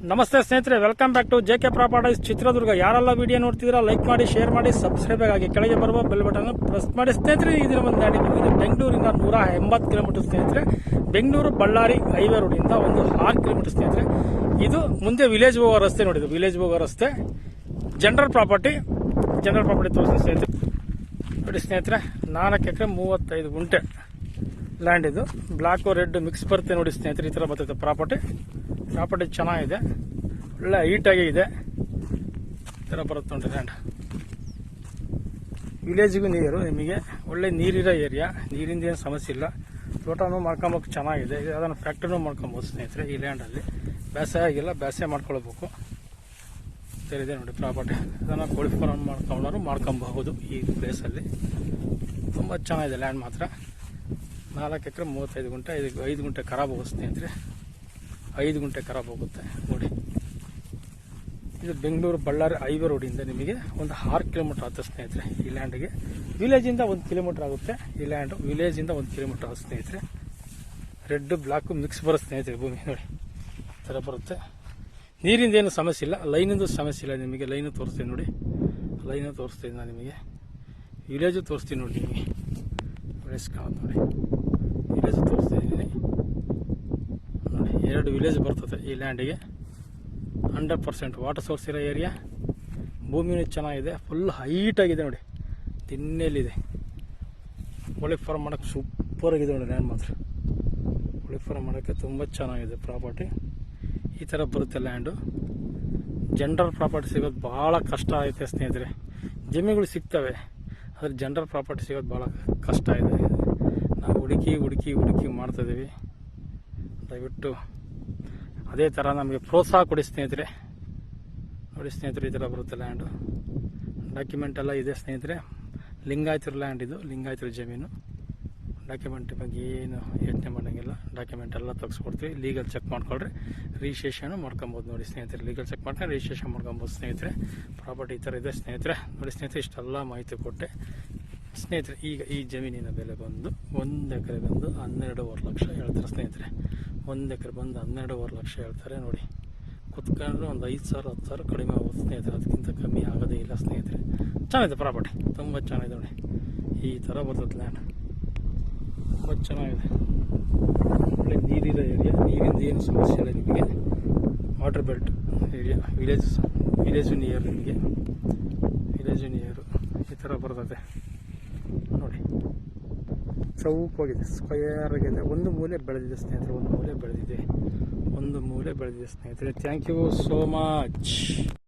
ನಮಸ್ತೆ ಸ್ನೇಹಿತರೆ, welcome back to JK properties Chitradurga. ಯಾರೆಲ್ಲ ವಿಡಿಯೋ ನೋಡ್ತಿದ್ದೀರಾ ಲೈಕ್ ಮಾಡಿ, ಶೇರ್ ಮಾಡಿ, ಸಬ್ಸ್ಕ್ರೈಬ್ ಆಗಿ ಕೆಳಗೆ ಬರುವ ಬೆಲ್ ಬಟನ್ ಪ್ರೆಸ್ ಮಾಡಿ. ಸ್ನೇಹಿತರೆ, ಇದರ ಒಂದು ಗಾಡಿ ಇದು ಬೆಂಗಳೂರಿಂದ 180 ಕಿಲೋಮೀಟರ್ ಸ್ನೇಹಿತರೆ. ಬೆಂಗಳೂರು ಬಳ್ಳಾರಿ ಹೈವೇ ರೋಡಿಂದ ಒಂದು 6 ಕಿಲೋಮೀಟರ್ ಸ್ನೇಹಿತರೆ. ಇದು ಮುಂದೆ ವಿಲೇಜ್ ಹೋಗೋ ರಸ್ತೆ ನೋಡಿದ್ದು, ವಿಲೇಜ್ ಹೋಗೋ ರಸ್ತೆ. ಜನರಲ್ ಪ್ರಾಪರ್ಟಿ ತೋರಿಸಿ ಸ್ನೇಹಿತರೆ. ನೋಡಿ ಸ್ನೇಹಿತರೆ, 4 ಎಕರೆ 35 ಗುಂಟೆ ಲ್ಯಾಂಡ್. ಇದು ಬ್ಲಾಕ್ ರೆಡ್ ಮಿಕ್ಸ್ ಬರುತ್ತೆ ನೋಡಿ ಸ್ನೇಹಿತರೆ. ಈ ತರ ಬರ್ತೈತೆ ಪ್ರಾಪರ್ಟಿ ಚೆನ್ನಾಗಿದೆ, ಒಳ್ಳೆ ಹೈಟ್ ಆಗಿ ಇದೆ. ಈ ತರ ಬರುತ್ತೆ ನೋಡಿ ಲ್ಯಾಂಡ್. ವಿಲೇಜ್ಗೂ ನೀರು, ನಿಮಗೆ ಒಳ್ಳೆ ನೀರಿರೋ ಏರಿಯಾ, ನೀರಿಂದ ಏನು ಸಮಸ್ಯೆ ಇಲ್ಲ. ತೋಟನೂ ಮಾಡ್ಕೊಂಬೋಕೆ ಚೆನ್ನಾಗಿದೆ. ಅದನ್ನು ಫ್ಯಾಕ್ಟ್ರಿನೂ ಮಾಡ್ಕೊಬೋದು ಸ್ನೇಹಿತರೆ. ಈ ಲ್ಯಾಂಡಲ್ಲಿ ಬೇಸಾಯ ಆಗಿಲ್ಲ, ಬೇಸಾಯ ಮಾಡ್ಕೊಳ್ಬೇಕು. ಇದೆ ನೋಡಿ ಪ್ರಾಪರ್ಟಿ. ಅದನ್ನು ಕೋಳಿ ಫಾರ್ಮ್ ಮಾಡ್ಕೊಬಹುದು ಈ ಪ್ಲೇಸಲ್ಲಿ. ತುಂಬ ಚೆನ್ನಾಗಿದೆ ಲ್ಯಾಂಡ್ ಮಾತ್ರ. 4 ಎಕರೆ 35 ಗುಂಟೆ. 5 ಗುಂಟೆ ಖರಾಬ್ ಹೋಗುತ್ತೆ ಸ್ನೇಹಿತರೆ. 5 ಗುಂಟೆ ಖರಾಬ್ ಹೋಗುತ್ತೆ ನೋಡಿ. ಇದು ಬೆಂಗಳೂರು ಬಳ್ಳಾರಿ ಹೈವೇ ರೋಡಿಂದ ನಿಮಗೆ ಒಂದು 6 ಕಿಲೋಮೀಟರ್ ಆಗುತ್ತೆ ಸ್ನೇಹಿತರೆ. ಈ ಲ್ಯಾಂಡ್ಗೆ ವಿಲೇಜಿಂದ 1 ಕಿಲೋಮೀಟರ್ ಆಗುತ್ತೆ. ಈ ಲ್ಯಾಂಡ್ ವಿಲೇಜಿಂದ 1 ಕಿಲೋಮೀಟರ್ ಆಗುತ್ತೆ ಸ್ನೇಹಿತರೆ. ರೆಡ್ ಬ್ಲಾಕ್ ಮಿಕ್ಸ್ ಬರುತ್ತೆ ಸ್ನೇಹಿತರೆ. ಭೂಮಿ ನೋಡಿ ಈ ಥರ ಬರುತ್ತೆ. ನೀರಿಂದ ಏನು ಸಮಸ್ಯೆ ಇಲ್ಲ, ಲೈನಿಂದು ಸಮಸ್ಯೆ ಇಲ್ಲ. ನಿಮಗೆ ಲೈನು ತೋರಿಸ್ತೀನಿ ನೋಡಿ, ಲೈನು ತೋರಿಸ್ತೀನಿ ನಾನು ನಿಮಗೆ. ವಿಲೇಜು ತೋರಿಸ್ತೀನಿ ನೋಡಿ ನಿಮಗೆ. ವಿಲೇಜ್ ಕಾಣುತ್ತೆ ನೋಡಿ, ವಿಲೇಜ್ ತೋರಿಸ್ತಿದ್ದೀನಿ ನೋಡಿ. 2 ವಿಲೇಜ್ ಬರ್ತದೆ ಈ ಲ್ಯಾಂಡಿಗೆ. 100% ವಾಟರ್ ಸೋರ್ಸ್ ಇರೋ ಏರಿಯಾ. ಭೂಮಿನೂ ಚೆನ್ನಾಗಿದೆ, ಫುಲ್ ಹೈಟ್ ಆಗಿದೆ ನೋಡಿ. ತಿನ್ನೆಲ್ಲಿದೆ. ಕೋಳಿ ಫಾರ್ಮ್ ಮಾಡೋಕ್ಕೆ ಸೂಪರ್ ಆಗಿದೆ ನೋಡಿ ಲ್ಯಾಂಡ್ ಮಾತ್ರ. ಕೋಳಿ ಫಾರ್ಮ್ ಮಾಡೋಕ್ಕೆ ತುಂಬ ಚೆನ್ನಾಗಿದೆ ಪ್ರಾಪರ್ಟಿ. ಈ ಥರ ಬರುತ್ತೆ ಲ್ಯಾಂಡು. ಜನರಲ್ ಪ್ರಾಪರ್ಟಿ ಸಿಗೋದು ಭಾಳ ಕಷ್ಟ ಐತೆ ಸ್ನೇಹಿತರೆ. ಜಮೀನುಗಳು ಸಿಗ್ತವೆ, ಆದರೆ ಜನರಲ್ ಪ್ರಾಪರ್ಟಿ ಸಿಗೋದು ಭಾಳ ಕಷ್ಟ ಇದೆ. ನಾವು ಹುಡುಕಿ ಮಾಡ್ತಾಯಿದ್ದೀವಿ. ದಯವಿಟ್ಟು ಅದೇ ಥರ ನಮಗೆ ಪ್ರೋತ್ಸಾಹ ಕೊಡಿ ಸ್ನೇಹಿತರೆ. ನೋಡಿ ಸ್ನೇಹಿತರೆ, ಈ ಥರ ಬರುತ್ತೆ ಲ್ಯಾಂಡು. ಡಾಕ್ಯುಮೆಂಟ್ ಎಲ್ಲ ಇದೆ ಸ್ನೇಹಿತರೆ. ಲಿಂಗಾಯತರ ಲ್ಯಾಂಡ್ ಇದು, ಲಿಂಗಾಯತರ ಜಮೀನು. ಡಾಕ್ಯುಮೆಂಟ್ ಬಗ್ಗೆ ಏನು ಯೋಚನೆ ಮಾಡೋಂಗಿಲ್ಲ. ಡಾಕ್ಯುಮೆಂಟ್ ಎಲ್ಲ ತೆಗೆಸ್ಕೊಡ್ತೀವಿ. ಲೀಗಲ್ ಚೆಕ್ ಮಾಡ್ಕೊಳ್ರಿ, ರಿಜಿಸ್ಟ್ರೇಷನ್ ಮಾಡ್ಕೊಬೋದು ನೋಡಿ ಸ್ನೇಹಿತರೆ. ಲೀಗಲ್ ಚೆಕ್ ಮಾಡ್ಕೊಂಡು ರಿಜಿಸ್ಟ್ರೇಷನ್ ಮಾಡ್ಕೊಬೋದು ಸ್ನೇಹಿತರೆ. ಪ್ರಾಪರ್ಟಿ ಈ ಥರ ಇದೆ ಸ್ನೇಹಿತರೆ. ನೋಡಿ ಸ್ನೇಹಿತರೆ, ಇಷ್ಟೆಲ್ಲ ಮಾಹಿತಿ ಕೊಟ್ಟೆ ಸ್ನೇಹಿತರೆ. ಈಗ ಈ ಜಮೀನಿನ ಬೆಲೆ ಬಂದು 1 ಎಕರೆ ಬಂದು 12.5 ಲಕ್ಷ ಹೇಳ್ತಾರೆ ಸ್ನೇಹಿತರೆ. 1 ಎಕರೆ ಬಂದು 12.5 ಲಕ್ಷ ಹೇಳ್ತಾರೆ ನೋಡಿ. ಕುತ್ಕೊಂಡ್ರೆ ಒಂದು 5,000 10,000 ಕಡಿಮೆ ಆಗುತ್ತೆ ಸ್ನೇಹಿತರೆ. ಅದಕ್ಕಿಂತ ಕಮ್ಮಿ ಆಗೋದೇ ಇಲ್ಲ ಸ್ನೇಹಿತರೆ. ಚೆನ್ನಾಗಿದೆ ಪ್ರಾಪರ್ಟಿ, ತುಂಬ ಚೆನ್ನಾಗಿದೆ ನೋಡಿ. ಈ ಥರ ಬರ್ತದೆ ಲ್ಯಾಂಡ್, ತುಂಬ ಚೆನ್ನಾಗಿದೆ. ಒಳ್ಳೆ ನೀರಿರೋ ಏರಿಯಾ, ನೀರಿಂದ ಏನು ಸಮಸ್ಯೆ ಇಲ್ಲ ನಿಮಗೆ. Water belt area, village near ನಿಮಗೆ. ವಿಲೇಜು ನಿಯರು ಈ ಥರ ಬರ್ತದೆ ನೋಡಿ. ಚೌಕಾಗಿದೆ, ಸ್ಕ್ವಯರ್ ಆಗಿದೆ. ಒಂದು ಮೂಲೆ ಬೆಳೆದಿದೆ ಸ್ನೇಹಿತರೆ, ಒಂದು ಮೂಲೆ ಬೆಳೆದಿದೆ ಸ್ನೇಹಿತರೆ. Thank you so much.